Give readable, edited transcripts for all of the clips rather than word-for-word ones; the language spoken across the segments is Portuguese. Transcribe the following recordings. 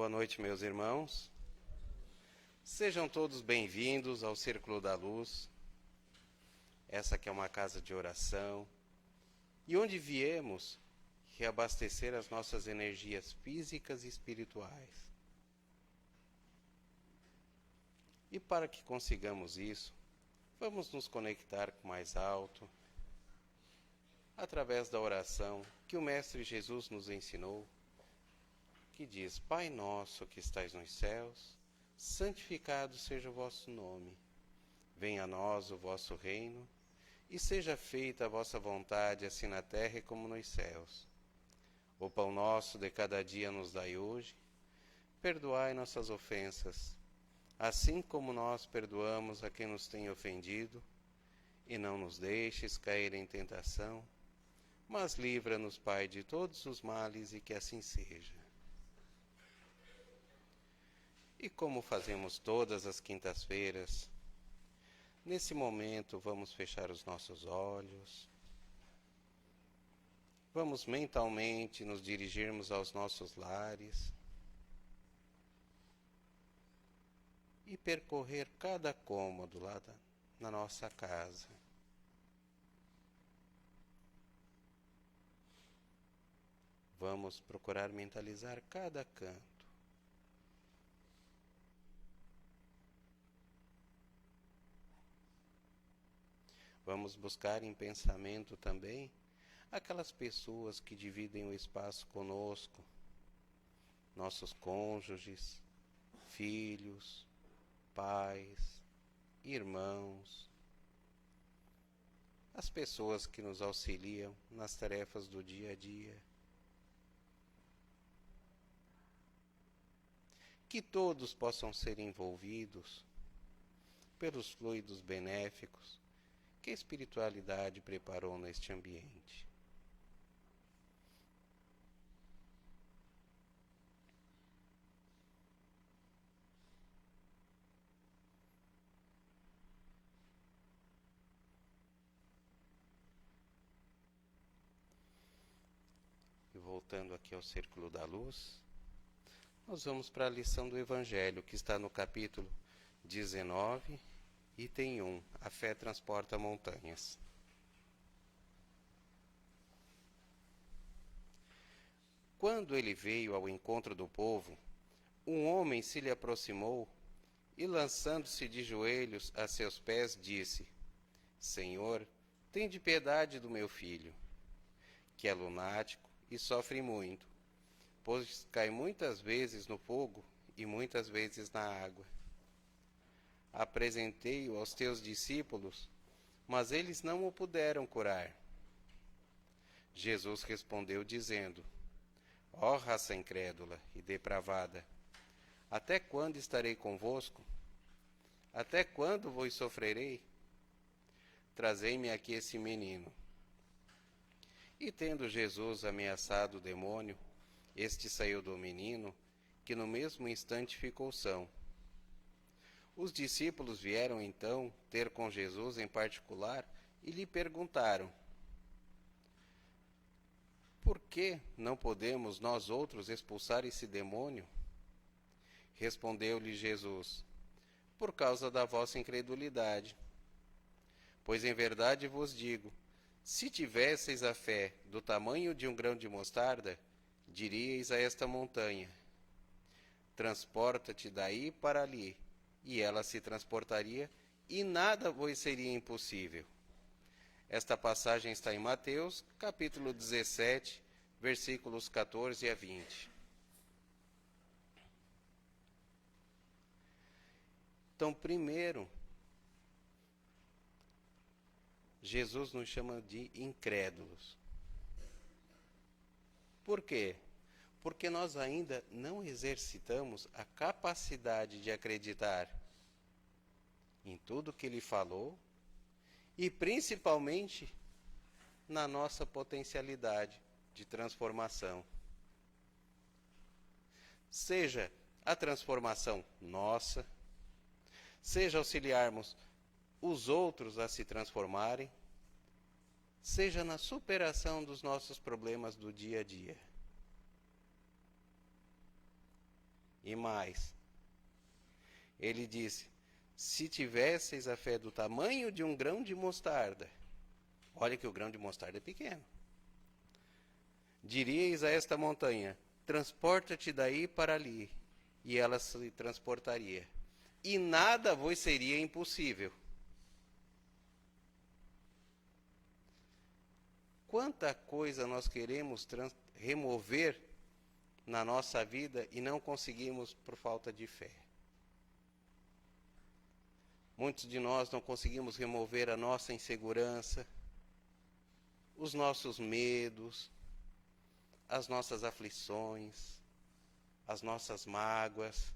Boa noite, meus irmãos. Sejam todos bem-vindos ao Círculo da Luz. Essa que é uma casa de oração e onde viemos reabastecer as nossas energias físicas e espirituais. E para que consigamos isso, vamos nos conectar com o mais alto, através da oração que o Mestre Jesus nos ensinou, que diz: Pai nosso que estais nos céus, santificado seja o vosso nome. Venha a nós o vosso reino, e seja feita a vossa vontade, assim na terra como nos céus. O pão nosso de cada dia nos dai hoje. Perdoai nossas ofensas, assim como nós perdoamos a quem nos tem ofendido, e não nos deixes cair em tentação, mas livra-nos, Pai, de todos os males, e que assim seja. E como fazemos todas as quintas-feiras, nesse momento vamos fechar os nossos olhos, vamos mentalmente nos dirigirmos aos nossos lares e percorrer cada cômodo lá na nossa casa. Vamos procurar mentalizar cada canto. Vamos buscar em pensamento também aquelas pessoas que dividem o espaço conosco, nossos cônjuges, filhos, pais, irmãos, as pessoas que nos auxiliam nas tarefas do dia a dia. Que todos possam ser envolvidos pelos fluidos benéficos que a espiritualidade preparou neste ambiente. E voltando aqui ao Círculo da Luz, nós vamos para a lição do Evangelho, que está no capítulo 19, item 1, a fé transporta montanhas. Quando ele veio ao encontro do povo, um homem se lhe aproximou e, lançando-se de joelhos a seus pés, disse: Senhor, tende piedade do meu filho, que é lunático e sofre muito, pois cai muitas vezes no fogo e muitas vezes na água. Apresentei-o aos teus discípulos, mas eles não o puderam curar. Jesus respondeu dizendo: Ó raça incrédula e depravada, até quando estarei convosco? Até quando vos sofrerei? Trazei-me aqui esse menino. E tendo Jesus ameaçado o demônio, este saiu do menino, que no mesmo instante ficou são. Os discípulos vieram então ter com Jesus em particular e lhe perguntaram: Por que não podemos nós outros expulsar esse demônio? Respondeu-lhe Jesus: Por causa da vossa incredulidade. Pois em verdade vos digo, se tivesseis a fé do tamanho de um grão de mostarda, diríeis a esta montanha: Transporta-te daí para ali, e ela se transportaria, e nada vos seria impossível. Esta passagem está em Mateus, capítulo 17, versículos 14 a 20. Então, primeiro, Jesus nos chama de incrédulos. Por quê? Porque nós ainda não exercitamos a capacidade de acreditar em tudo que Ele falou e principalmente na nossa potencialidade de transformação. Seja a transformação nossa, seja auxiliarmos os outros a se transformarem, seja na superação dos nossos problemas do dia a dia. e mais. Ele disse: se tivesseis a fé do tamanho de um grão de mostarda, olha que o grão de mostarda é pequeno, diríeis a esta montanha: transporta-te daí para ali, e ela se transportaria, e nada vos seria impossível. Quanta coisa nós queremos remover na nossa vida e não conseguimos por falta de fé. Muitos de nós não conseguimos remover a nossa insegurança, os nossos medos, as nossas aflições, as nossas mágoas.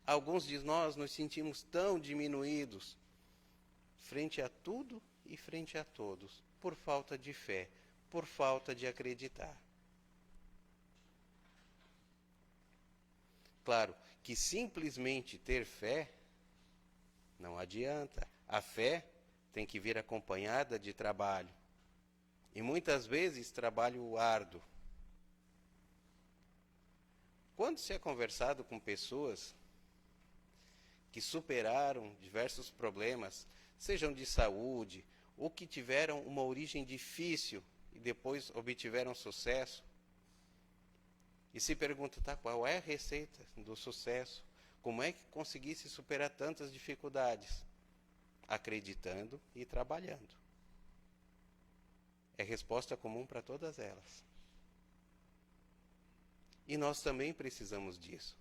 Alguns de nós nos sentimos tão diminuídos frente a tudo e frente a todos, por falta de fé, por falta de acreditar. Claro que simplesmente ter fé não adianta. A fé tem que vir acompanhada de trabalho. E muitas vezes trabalho árduo. Quando se é conversado com pessoas que superaram diversos problemas, sejam de saúde, ou que tiveram uma origem difícil e depois obtiveram sucesso, e se pergunta, tá, qual é a receita do sucesso? Como é que conseguisse superar tantas dificuldades? Acreditando e trabalhando. É resposta comum para todas elas. E nós também precisamos disso.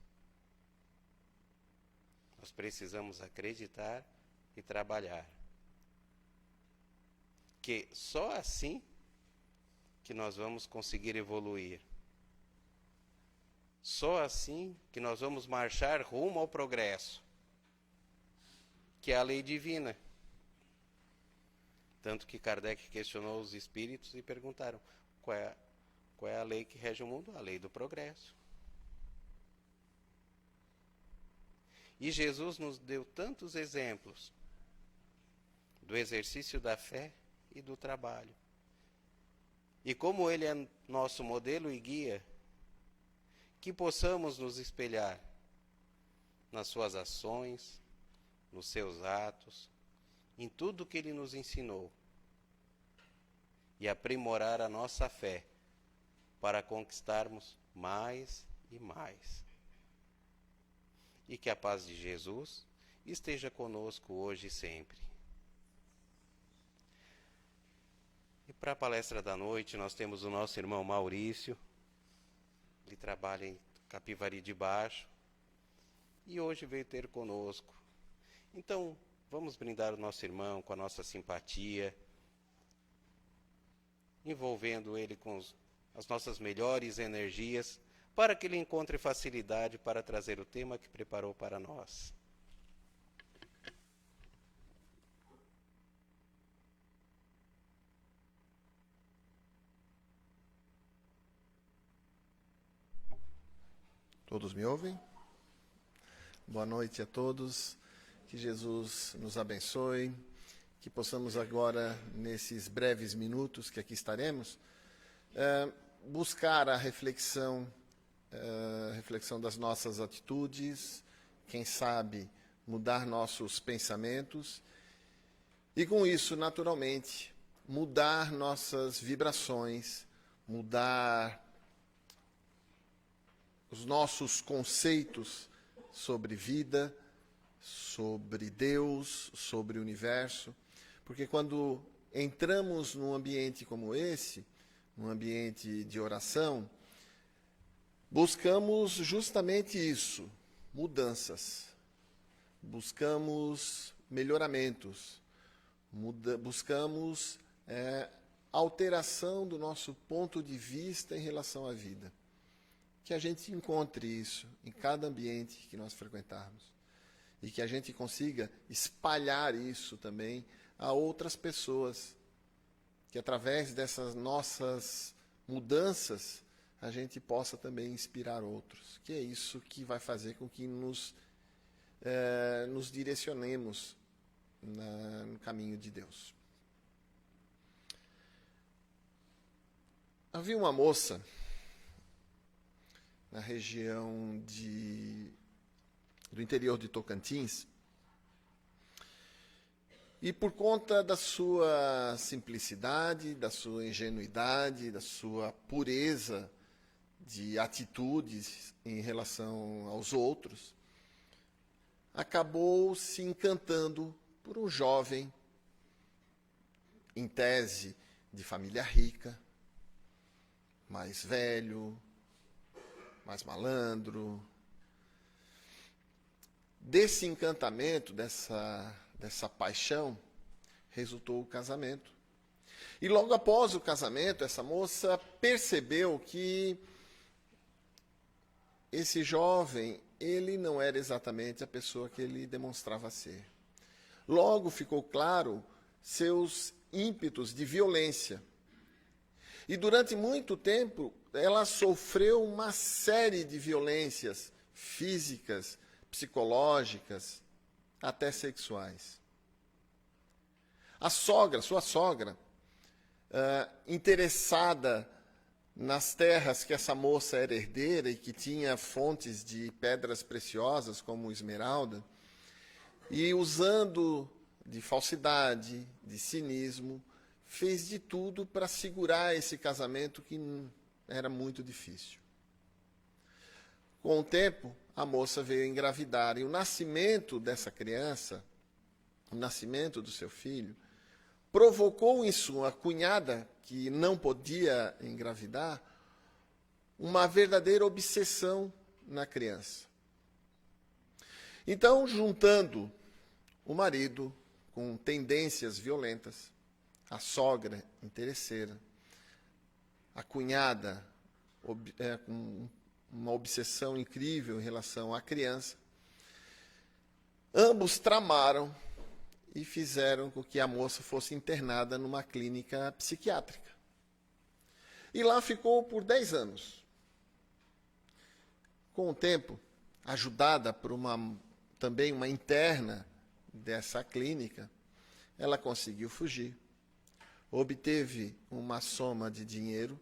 Nós precisamos acreditar e trabalhar. Que só assim que nós vamos conseguir evoluir. Só assim que nós vamos marchar rumo ao progresso, que é a lei divina. Tanto que Kardec questionou os espíritos e perguntaram: qual é a lei que rege o mundo? A lei do progresso. E Jesus nos deu tantos exemplos do exercício da fé e do trabalho. E como Ele é nosso modelo e guia, que possamos nos espelhar nas suas ações, nos seus atos, em tudo que Ele nos ensinou, e aprimorar a nossa fé para conquistarmos mais e mais. E que a paz de Jesus esteja conosco hoje e sempre. E para a palestra da noite, nós temos o nosso irmão Maurício. Ele trabalha em Capivari de Baixo e hoje veio ter conosco. Então, vamos brindar o nosso irmão com a nossa simpatia, envolvendo ele com as nossas melhores energias, para que ele encontre facilidade para trazer o tema que preparou para nós. Todos me ouvem? Boa noite a todos. Que Jesus nos abençoe. Que possamos agora, nesses breves minutos que aqui estaremos, buscar a reflexão das nossas atitudes, quem sabe mudar nossos pensamentos e, com isso, naturalmente, mudar nossas vibrações, mudar os nossos conceitos sobre vida, sobre Deus, sobre o universo, porque quando entramos num ambiente como esse, num ambiente de oração, buscamos justamente isso, mudanças, buscamos melhoramentos, buscamos alteração do nosso ponto de vista em relação à vida. Que a gente encontre isso em cada ambiente que nós frequentarmos e que a gente consiga espalhar isso também a outras pessoas, que através dessas nossas mudanças a gente possa também inspirar outros, que é isso que vai fazer com que nos direcionemos no caminho de Deus. Havia uma moça na região do interior de Tocantins. E por conta da sua simplicidade, da sua ingenuidade, da sua pureza de atitudes em relação aos outros, acabou se encantando por um jovem, em tese, de família rica, mais velho, mais malandro. Desse encantamento, dessa paixão, resultou o casamento. E logo após o casamento, essa moça percebeu que esse jovem, ele não era exatamente a pessoa que ele demonstrava ser. Logo ficou claro seus ímpetos de violência. E durante muito tempo, ela sofreu uma série de violências físicas, psicológicas, até sexuais. Sua sogra, interessada nas terras que essa moça era herdeira e que tinha fontes de pedras preciosas, como esmeralda, e usando de falsidade, de cinismo, fez de tudo para segurar esse casamento que era muito difícil. Com o tempo, a moça veio engravidar, e o nascimento dessa criança, o nascimento do seu filho, provocou em sua cunhada, que não podia engravidar, uma verdadeira obsessão na criança. Então, juntando o marido com tendências violentas, a sogra interesseira, a cunhada com uma obsessão incrível em relação à criança, ambos tramaram e fizeram com que a moça fosse internada numa clínica psiquiátrica. E lá ficou por 10 anos. Com o tempo, ajudada por também uma interna dessa clínica, ela conseguiu fugir. Obteve uma soma de dinheiro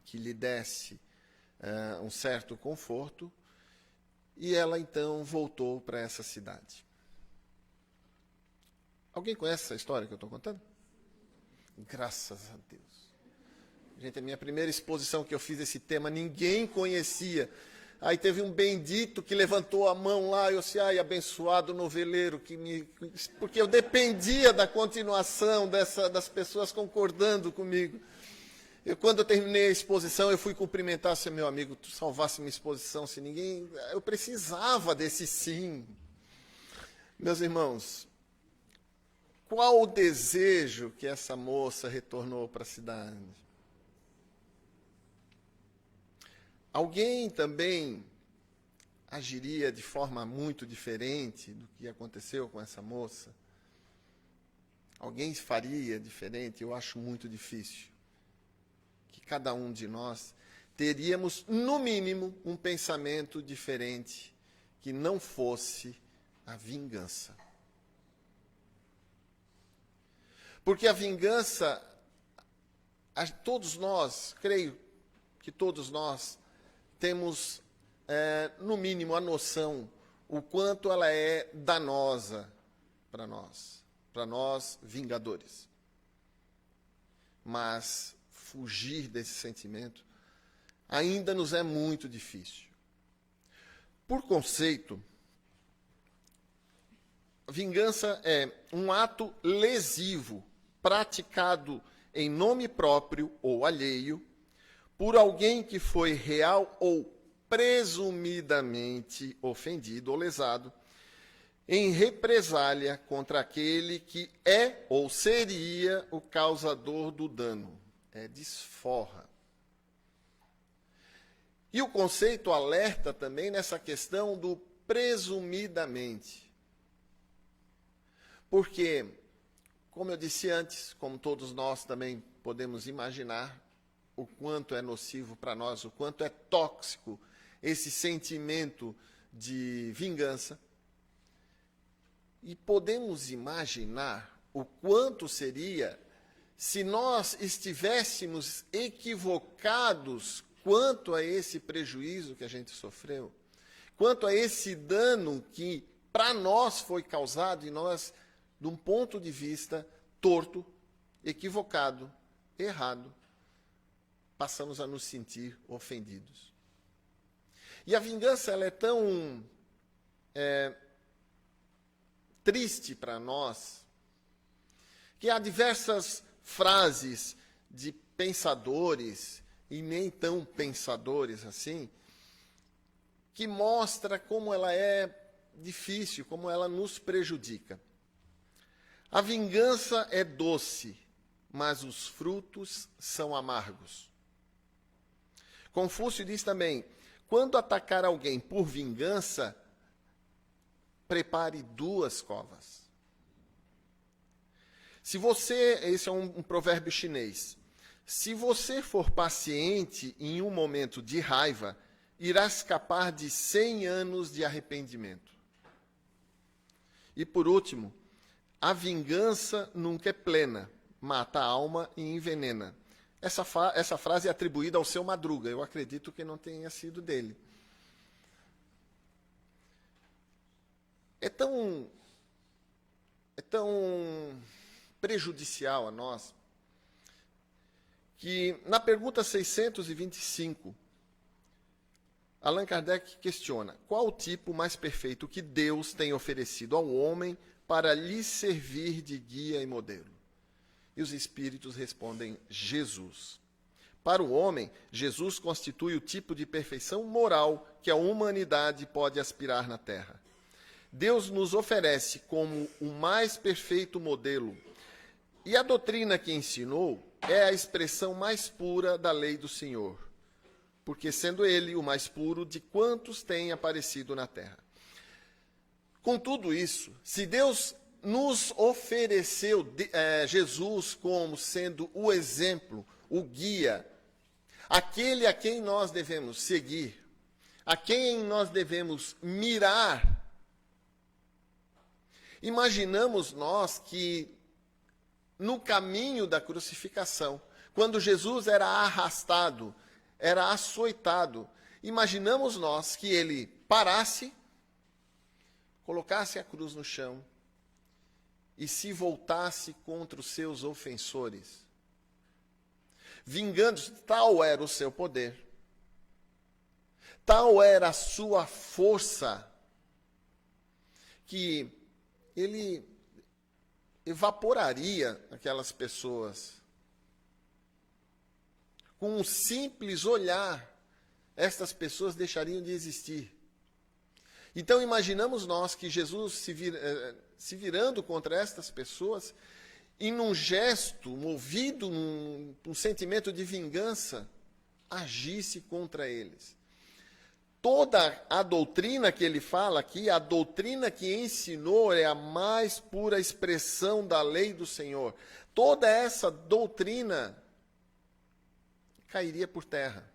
que lhe desse um certo conforto, e ela então voltou para essa cidade. Alguém conhece essa história que eu estou contando? Graças a Deus. Gente, a minha primeira exposição que eu fiz esse tema, ninguém conhecia. Aí teve um bendito que levantou a mão lá, e eu disse, ai, abençoado noveleiro, porque eu dependia da continuação das pessoas concordando comigo. Quando eu terminei a exposição, eu fui cumprimentar, se meu amigo, tu salvasse minha exposição, se ninguém... Eu precisava desse sim. Meus irmãos, qual o desejo que essa moça retornou para a cidade? Alguém também agiria de forma muito diferente do que aconteceu com essa moça? Alguém faria diferente? Eu acho muito difícil. Que cada um de nós teríamos, no mínimo, um pensamento diferente que não fosse a vingança. Porque a vingança, todos nós, creio que todos nós, temos, no mínimo, a noção o quanto ela é danosa para nós vingadores. Mas fugir desse sentimento ainda nos é muito difícil. Por conceito, vingança é um ato lesivo praticado em nome próprio ou alheio por alguém que foi real ou presumidamente ofendido ou lesado, em represália contra aquele que é ou seria o causador do dano. É desforra. E o conceito alerta também nessa questão do presumidamente. Porque, como eu disse antes, como todos nós também podemos imaginar, o quanto é nocivo para nós, o quanto é tóxico esse sentimento de vingança. E podemos imaginar o quanto seria se nós estivéssemos equivocados quanto a esse prejuízo que a gente sofreu, quanto a esse dano que para nós foi causado e nós, de um ponto de vista torto, equivocado, errado, passamos a nos sentir ofendidos. E a vingança ela é tão triste para nós que há diversas frases de pensadores e nem tão pensadores assim que mostra como ela é difícil, como ela nos prejudica. A vingança é doce, mas os frutos são amargos. Confúcio diz também: quando atacar alguém por vingança, prepare 2 covas. Se você, esse é um provérbio chinês, se você for paciente em um momento de raiva, irá escapar de 100 anos de arrependimento. E por último, a vingança nunca é plena, mata a alma e envenena. Essa frase é atribuída ao Seu Madruga, eu acredito que não tenha sido dele. É tão prejudicial a nós que, na pergunta 625, Allan Kardec questiona: qual o tipo mais perfeito que Deus tem oferecido ao homem para lhe servir de guia e modelo? E os espíritos respondem: Jesus. Para o homem, Jesus constitui o tipo de perfeição moral que a humanidade pode aspirar na Terra. Deus nos oferece como o mais perfeito modelo, e a doutrina que ensinou é a expressão mais pura da lei do Senhor, porque sendo ele o mais puro de quantos têm aparecido na terra. Com tudo isso, se Deus nos ofereceu Jesus como sendo o exemplo, o guia, aquele a quem nós devemos seguir, a quem nós devemos mirar, imaginamos nós que no caminho da crucificação, quando Jesus era arrastado, era açoitado, imaginamos nós que ele parasse, colocasse a cruz no chão e se voltasse contra os seus ofensores, vingando-se. Tal era o seu poder, tal era a sua força, que ele evaporaria aquelas pessoas. Com um simples olhar, estas pessoas deixariam de existir. Então, imaginamos nós que Jesus se virando contra estas pessoas, e num gesto, movido num sentimento de vingança, agisse contra eles. Toda a doutrina que ele fala aqui, a doutrina que ensinou, é a mais pura expressão da lei do Senhor. Toda essa doutrina cairia por terra.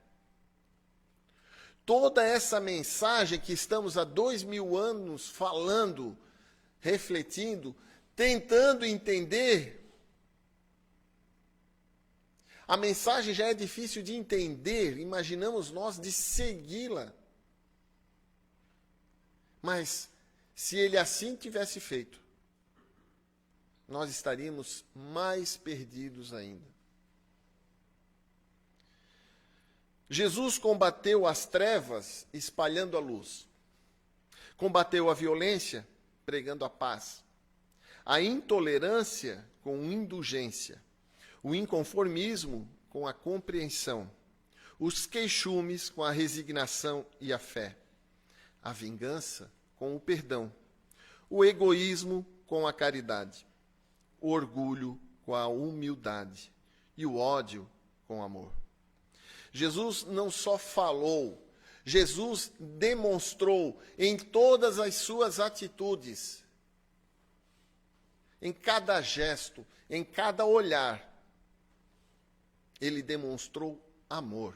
Toda essa mensagem que estamos há 2000 anos falando, refletindo, tentando entender, a mensagem já é difícil de entender, imaginamos nós de segui-la. Mas, se ele assim tivesse feito, nós estaríamos mais perdidos ainda. Jesus combateu as trevas espalhando a luz. Combateu a violência pregando a paz. A intolerância com indulgência. O inconformismo com a compreensão. Os queixumes com a resignação e a fé. A vingança com o perdão, o egoísmo com a caridade, o orgulho com a humildade e o ódio com o amor. Jesus não só falou, Jesus demonstrou em todas as suas atitudes, em cada gesto, em cada olhar, ele demonstrou amor.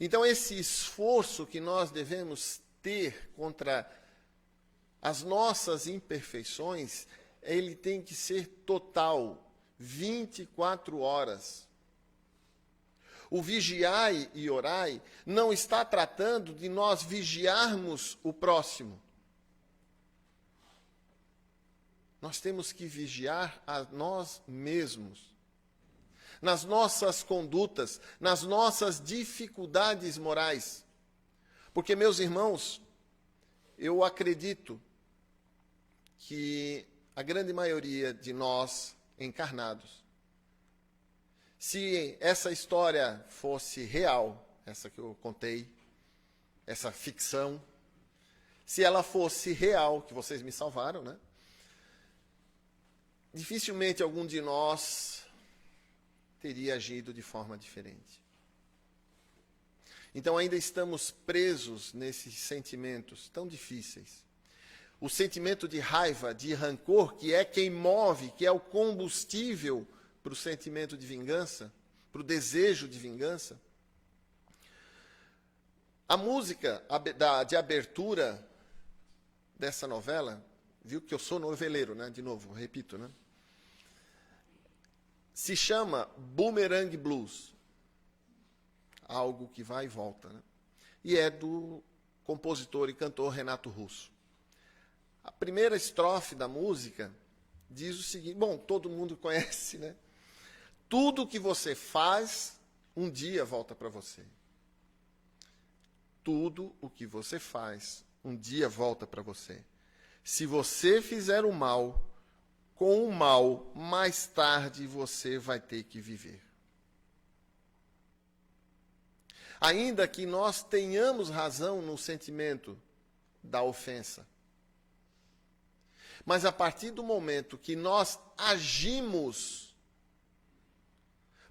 Então, esse esforço que nós devemos ter contra as nossas imperfeições, ele tem que ser total, 24 horas. O vigiai e orai não está tratando de nós vigiarmos o próximo. Nós temos que vigiar a nós mesmos. Nas nossas condutas, nas nossas dificuldades morais. Porque, meus irmãos, eu acredito que a grande maioria de nós encarnados, se essa história fosse real, essa que eu contei, essa ficção, se ela fosse real, que vocês me salvaram, né? Dificilmente algum de nós teria agido de forma diferente. Então ainda estamos presos nesses sentimentos tão difíceis. O sentimento de raiva, de rancor, que é quem move, que é o combustível para o sentimento de vingança, para o desejo de vingança. A música de abertura dessa novela, viu que eu sou noveleiro, né? De novo, repito, né? Se chama Boomerang Blues. Algo que vai e volta, né? E é do compositor e cantor Renato Russo. A primeira estrofe da música diz o seguinte, bom, todo mundo conhece, né? Tudo que você faz, um dia volta para você. Tudo o que você faz, um dia volta para você. Se você fizer o mal, com o mal, mais tarde você vai ter que viver. Ainda que nós tenhamos razão no sentimento da ofensa, mas a partir do momento que nós agimos,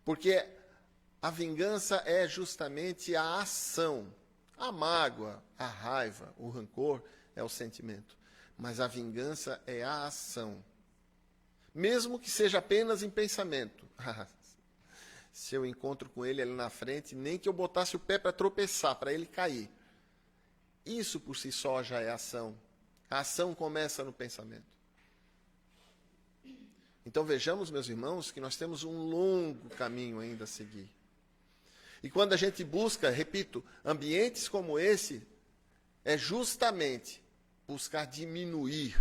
porque a vingança é justamente a ação, a mágoa, a raiva, o rancor é o sentimento, mas a vingança é a ação. Mesmo que seja apenas em pensamento. Se eu encontro com ele ali na frente, nem que eu botasse o pé para tropeçar, para ele cair. Isso por si só já é ação. A ação começa no pensamento. Então vejamos, meus irmãos, que nós temos um longo caminho ainda a seguir. E quando a gente busca, repito, ambientes como esse, é justamente buscar diminuir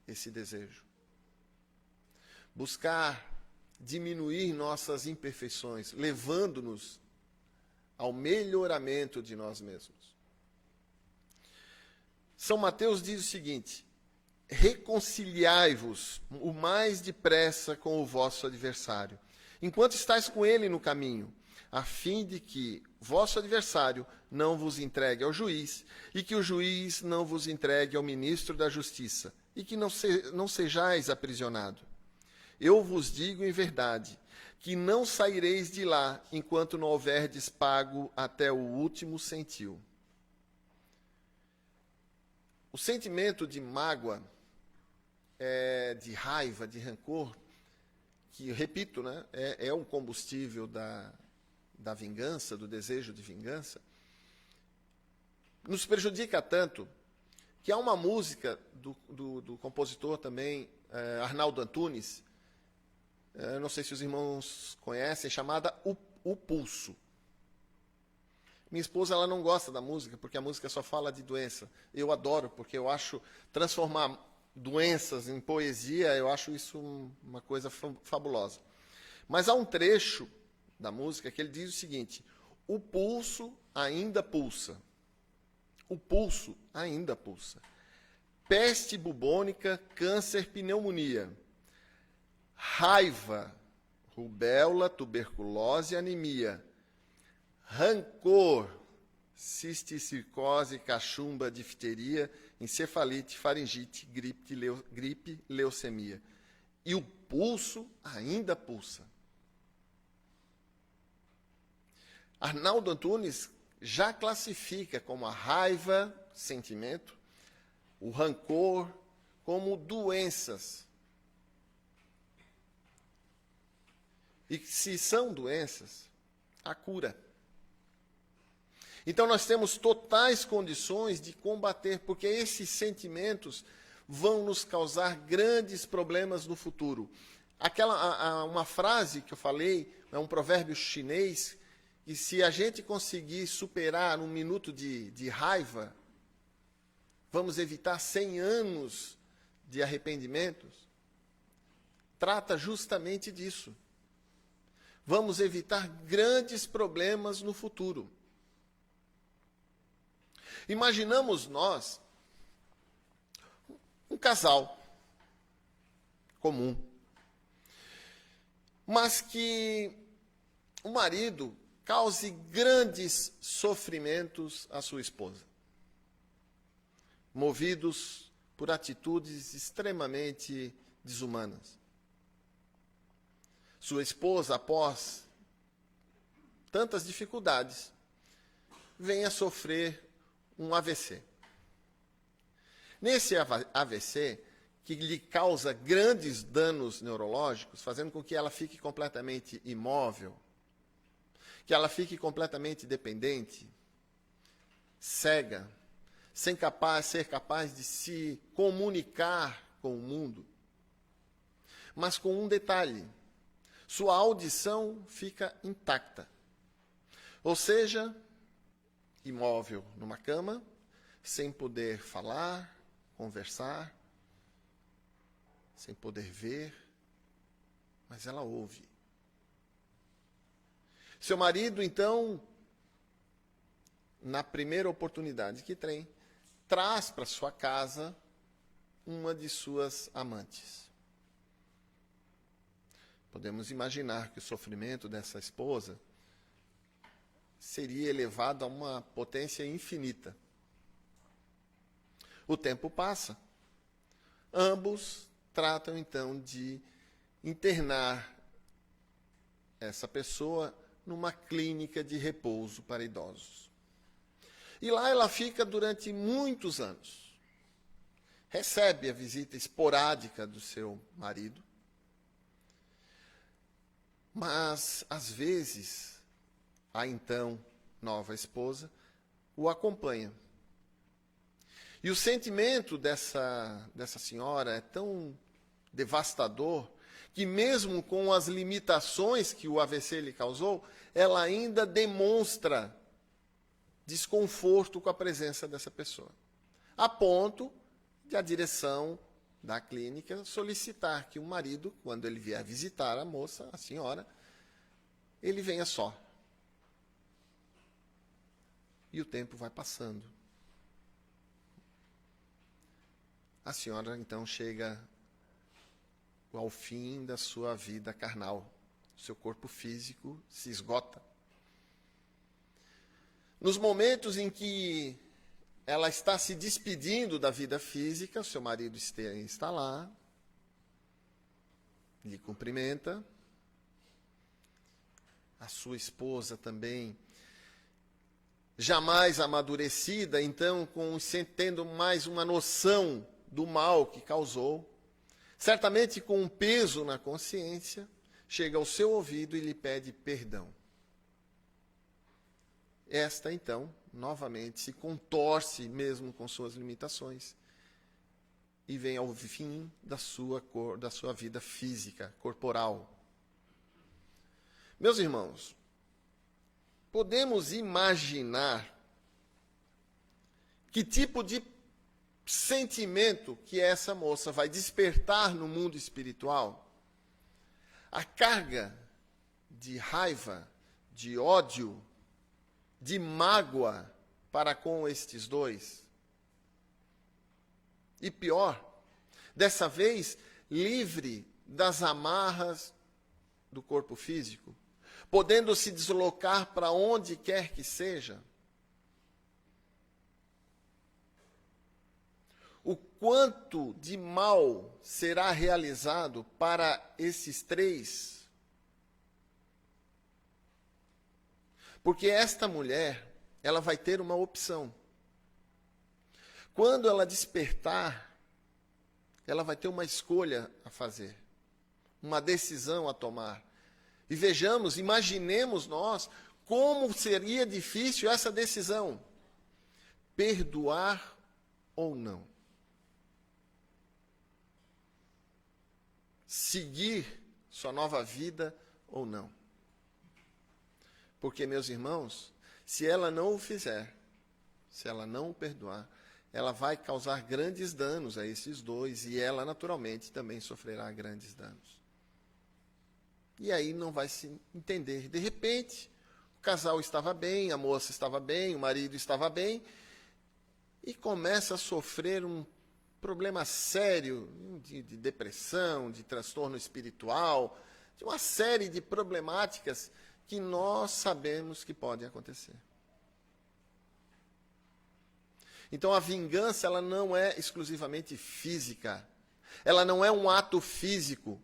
esse desejo. Buscar diminuir nossas imperfeições, levando-nos ao melhoramento de nós mesmos. São Mateus diz o seguinte: reconciliai-vos o mais depressa com o vosso adversário, enquanto estáis com ele no caminho, a fim de que vosso adversário não vos entregue ao juiz, e que o juiz não vos entregue ao ministro da justiça, e que não sejais aprisionados. Eu vos digo em verdade, que não saireis de lá, enquanto não houverdes pago até o último centil. O sentimento de mágoa, de raiva, de rancor, que, repito, né, é o combustível da vingança, do desejo de vingança, nos prejudica tanto que há uma música do compositor também, Arnaldo Antunes, não sei se os irmãos conhecem, chamada O Pulso. Minha esposa ela não gosta da música, porque a música só fala de doença. Eu adoro, porque eu acho transformar doenças em poesia, eu acho isso uma coisa fabulosa. Mas há um trecho da música que ele diz o seguinte: o pulso ainda pulsa. O pulso ainda pulsa. Peste bubônica, câncer, pneumonia. Raiva, rubéola, tuberculose e anemia. Rancor, cisticircose, cachumba, difteria, encefalite, faringite, gripe, leucemia. E o pulso ainda pulsa. Arnaldo Antunes já classifica como a raiva, sentimento, o rancor, como doenças. E se são doenças, há cura. Então nós temos totais condições de combater, porque esses sentimentos vão nos causar grandes problemas no futuro. Uma frase que eu falei, é um provérbio chinês, que se a gente conseguir superar um minuto de raiva, vamos evitar 100 anos de arrependimentos, trata justamente disso. Vamos evitar grandes problemas no futuro. Imaginamos nós um casal comum, mas que o marido cause grandes sofrimentos à sua esposa, movidos por atitudes extremamente desumanas. Sua esposa, após tantas dificuldades, vem a sofrer um AVC. Nesse AVC, que lhe causa grandes danos neurológicos, fazendo com que ela fique completamente imóvel, que ela fique completamente dependente, cega, sem ser capaz de se comunicar com o mundo. Mas com um detalhe: sua audição fica intacta. Ou seja, imóvel numa cama, sem poder falar, conversar, sem poder ver, mas ela ouve. Seu marido, então, na primeira oportunidade que tem, traz para sua casa uma de suas amantes. Podemos imaginar que o sofrimento dessa esposa seria elevado a uma potência infinita. O tempo passa. Ambos tratam, então, de internar essa pessoa numa clínica de repouso para idosos. E lá ela fica durante muitos anos. Recebe a visita esporádica do seu marido, mas, às vezes, a então nova esposa o acompanha. E o sentimento dessa senhora é tão devastador que, mesmo com as limitações que o AVC lhe causou, ela ainda demonstra desconforto com a presença dessa pessoa, a ponto de a direção da clínica solicitar que o marido, quando ele vier visitar a moça, a senhora, ele venha só. E o tempo vai passando. A senhora, então, chega ao fim da sua vida carnal. Seu corpo físico se esgota. Nos momentos em que ela está se despedindo da vida física, seu marido está lá, lhe cumprimenta. A sua esposa também, jamais amadurecida, então, tendo mais uma noção do mal que causou, certamente com um peso na consciência, chega ao seu ouvido e lhe pede perdão. Esta, então, novamente se contorce mesmo com suas limitações e vem ao fim da sua vida física, corporal. Meus irmãos, podemos imaginar que tipo de sentimento que essa moça vai despertar no mundo espiritual? A carga de raiva, de ódio, de mágoa para com estes dois. E pior, dessa vez, livre das amarras do corpo físico, podendo se deslocar para onde quer que seja. O quanto de mal será realizado para esses três? Porque esta mulher, ela vai ter uma opção. Quando ela despertar, ela vai ter uma escolha a fazer, uma decisão a tomar. E vejamos, imaginemos nós como seria difícil essa decisão. Perdoar ou não? Seguir sua nova vida ou não? Porque, meus irmãos, se ela não o fizer, se ela não o perdoar, ela vai causar grandes danos a esses dois e ela, naturalmente, também sofrerá grandes danos. E aí não vai se entender. De repente, o casal estava bem, a moça estava bem, o marido estava bem, e começa a sofrer um problema sério de depressão, de transtorno espiritual, de uma série de problemáticas que nós sabemos que podem acontecer. Então a vingança, ela não é exclusivamente física. Ela não é um ato físico.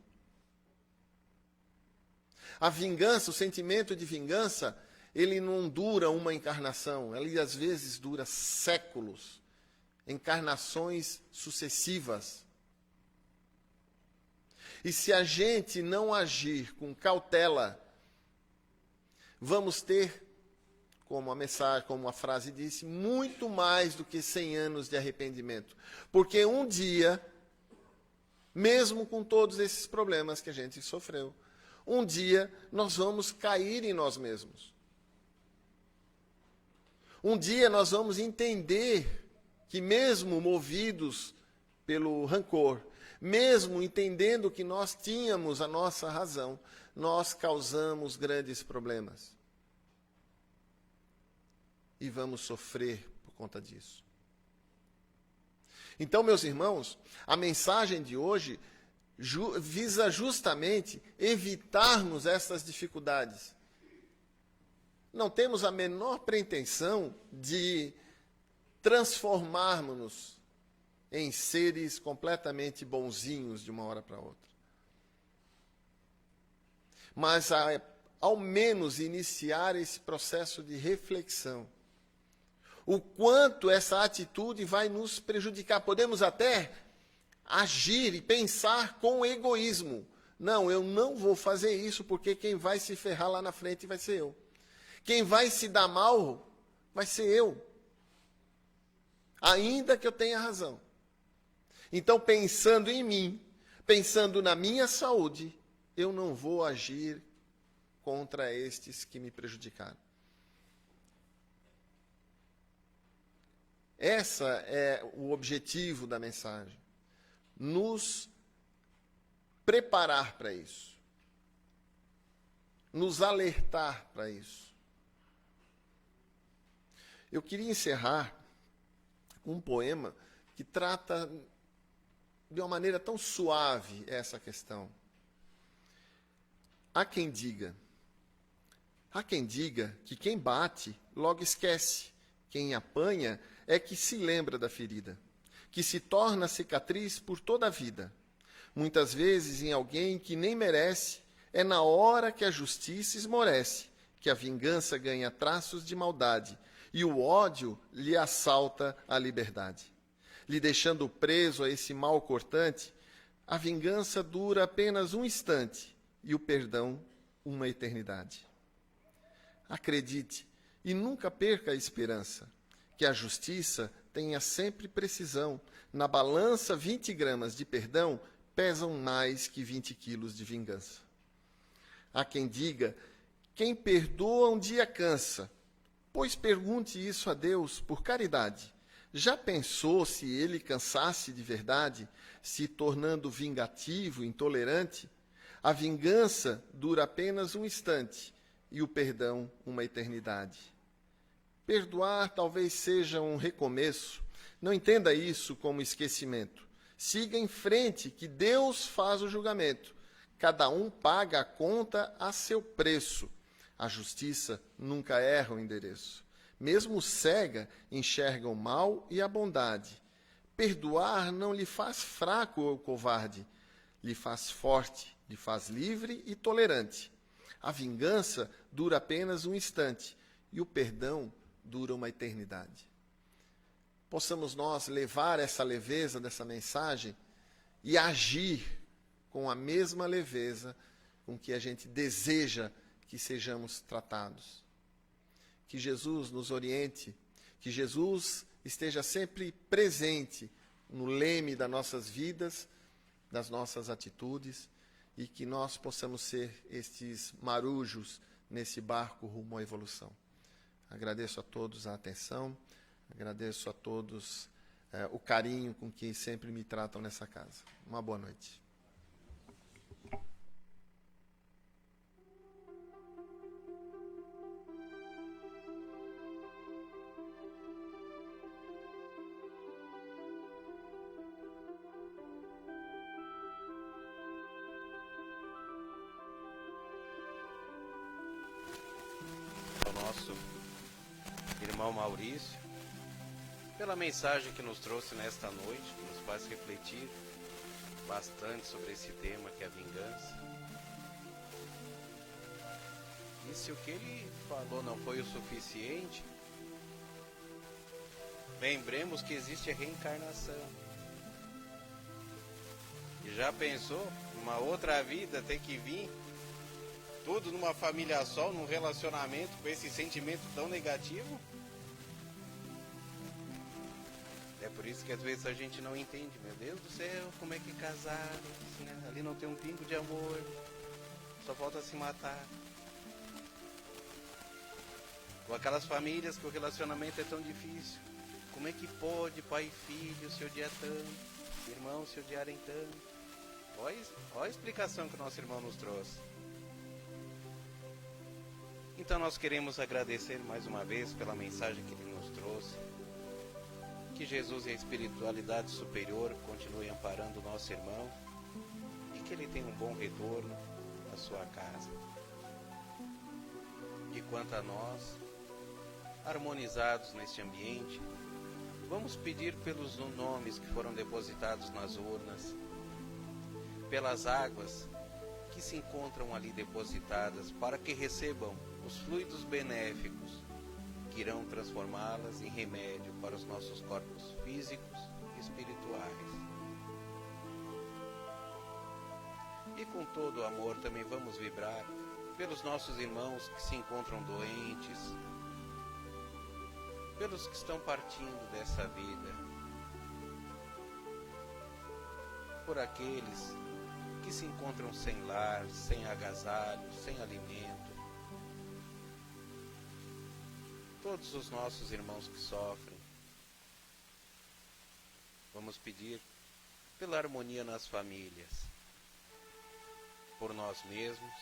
A vingança, o sentimento de vingança, ele não dura uma encarnação, ele às vezes dura séculos, encarnações sucessivas. E se a gente não agir com cautela, vamos ter, como a mensagem, como a frase disse, muito mais do que 100 anos de arrependimento. Porque um dia, mesmo com todos esses problemas que a gente sofreu, um dia nós vamos cair em nós mesmos. Um dia nós vamos entender que mesmo movidos pelo rancor, mesmo entendendo que nós tínhamos a nossa razão, nós causamos grandes problemas. E vamos sofrer por conta disso. Então, meus irmãos, a mensagem de hoje visa justamente evitarmos essas dificuldades. Não temos a menor pretensão de transformarmos-nos em seres completamente bonzinhos de uma hora para outra. Mas, ao menos, iniciar esse processo de reflexão. O quanto essa atitude vai nos prejudicar. Podemos até agir e pensar com egoísmo. Não, eu não vou fazer isso porque quem vai se ferrar lá na frente vai ser eu. Quem vai se dar mal vai ser eu. Ainda que eu tenha razão. Então, pensando em mim, pensando na minha saúde, eu não vou agir contra estes que me prejudicaram. Essa é o objetivo da mensagem. Nos preparar para isso. Nos alertar para isso. Eu queria encerrar com um poema que trata de uma maneira tão suave essa questão. Há quem diga que quem bate logo esquece, quem apanha é que se lembra da ferida, que se torna cicatriz por toda a vida. Muitas vezes em alguém que nem merece, é na hora que a justiça esmorece, que a vingança ganha traços de maldade, e o ódio lhe assalta a liberdade. Lhe deixando preso a esse mal cortante, a vingança dura apenas um instante, e o perdão uma eternidade. Acredite, e nunca perca a esperança, que a justiça tenha sempre precisão. Na balança, 20 gramas de perdão pesam mais que 20 quilos de vingança. Há quem diga, quem perdoa um dia cansa. Pois pergunte isso a Deus por caridade. Já pensou se ele cansasse de verdade, se tornando vingativo, intolerante? A vingança dura apenas um instante e o perdão uma eternidade. Perdoar talvez seja um recomeço. Não entenda isso como esquecimento. Siga em frente, que Deus faz o julgamento. Cada um paga a conta a seu preço. A justiça nunca erra o endereço. Mesmo cega, enxerga o mal e a bondade. Perdoar não lhe faz fraco ou covarde, lhe faz forte, lhe faz livre e tolerante. A vingança dura apenas um instante e o perdão dura uma eternidade. Possamos nós levar essa leveza dessa mensagem e agir com a mesma leveza com que a gente deseja que sejamos tratados. Que Jesus nos oriente, que Jesus esteja sempre presente no leme das nossas vidas, das nossas atitudes, e que nós possamos ser estes marujos nesse barco rumo à evolução. Agradeço a todos a atenção, agradeço a todos o carinho com que sempre me tratam nessa casa. Uma boa noite. Nosso irmão Maurício, pela mensagem que nos trouxe nesta noite, que nos faz refletir bastante sobre esse tema que é a vingança. E se o que ele falou não foi o suficiente, lembremos que existe a reencarnação. E já pensou, uma outra vida tem que vir tudo numa família só, num relacionamento com esse sentimento tão negativo? É por isso que às vezes a gente não entende, meu Deus do céu, como é que casaram, assim, né? Ali não tem um pingo de amor, só falta se matar. Ou aquelas famílias que o relacionamento é tão difícil, como é que pode pai e filho se odiar tanto, irmãos se odiarem tanto? Olha a explicação que o nosso irmão nos trouxe. Então nós queremos agradecer mais uma vez pela mensagem que ele nos trouxe. Que Jesus e a espiritualidade superior continuem amparando o nosso irmão e que ele tenha um bom retorno à sua casa. E quanto a nós, harmonizados neste ambiente, vamos pedir pelos nomes que foram depositados nas urnas, pelas águas que se encontram ali depositadas, para que recebam os fluidos benéficos que irão transformá-las em remédio para os nossos corpos físicos e espirituais. E com todo o amor também vamos vibrar pelos nossos irmãos que se encontram doentes, pelos que estão partindo dessa vida, por aqueles que se encontram sem lar, sem agasalho, sem alimento, todos os nossos irmãos que sofrem. Vamos pedir pela harmonia nas famílias, por nós mesmos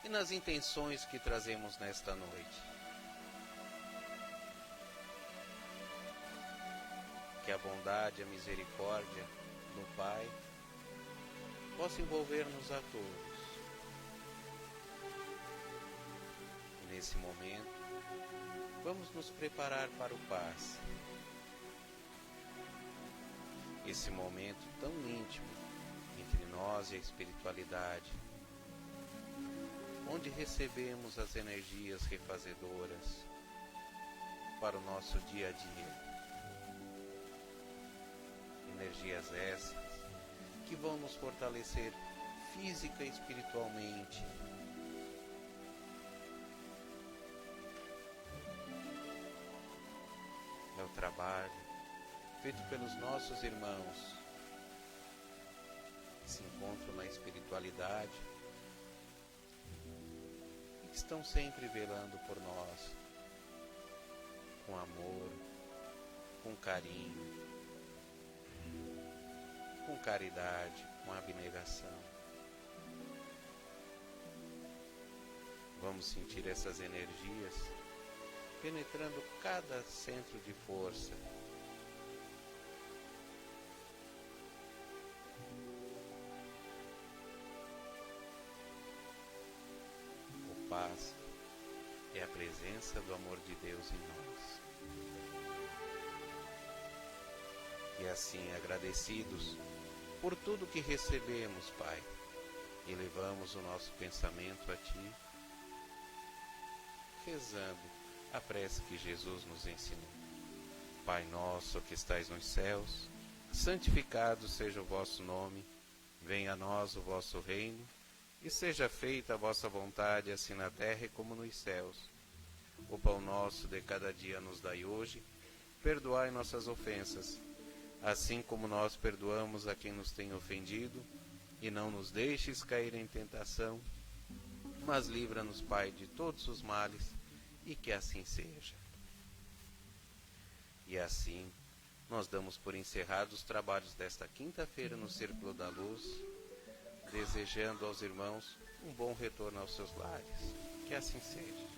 e nas intenções que trazemos nesta noite. Que a bondade e a misericórdia do Pai possa envolver-nos a todos. E nesse momento, vamos nos preparar para o passe. Esse momento tão íntimo entre nós e a espiritualidade, onde recebemos as energias refazedoras para o nosso dia a dia. Energias essas que vão nos fortalecer física e espiritualmente. É o trabalho feito pelos nossos irmãos que se encontram na espiritualidade e que estão sempre velando por nós, com amor, com carinho, com caridade, com abnegação. Vamos sentir essas energias penetrando cada centro de força. O paz é a presença do amor de Deus em nós. E assim, agradecidos por tudo que recebemos, Pai, elevamos o nosso pensamento a Ti, rezando a prece que Jesus nos ensinou. Pai nosso que estais nos céus, santificado seja o vosso nome, venha a nós o vosso reino, e seja feita a vossa vontade, assim na terra como nos céus. O pão nosso de cada dia nos dai hoje, perdoai nossas ofensas, assim como nós perdoamos a quem nos tem ofendido, e não nos deixes cair em tentação, mas livra-nos, Pai, de todos os males, e que assim seja. E assim, nós damos por encerrados os trabalhos desta quinta-feira no Círculo da Luz, desejando aos irmãos um bom retorno aos seus lares. Que assim seja.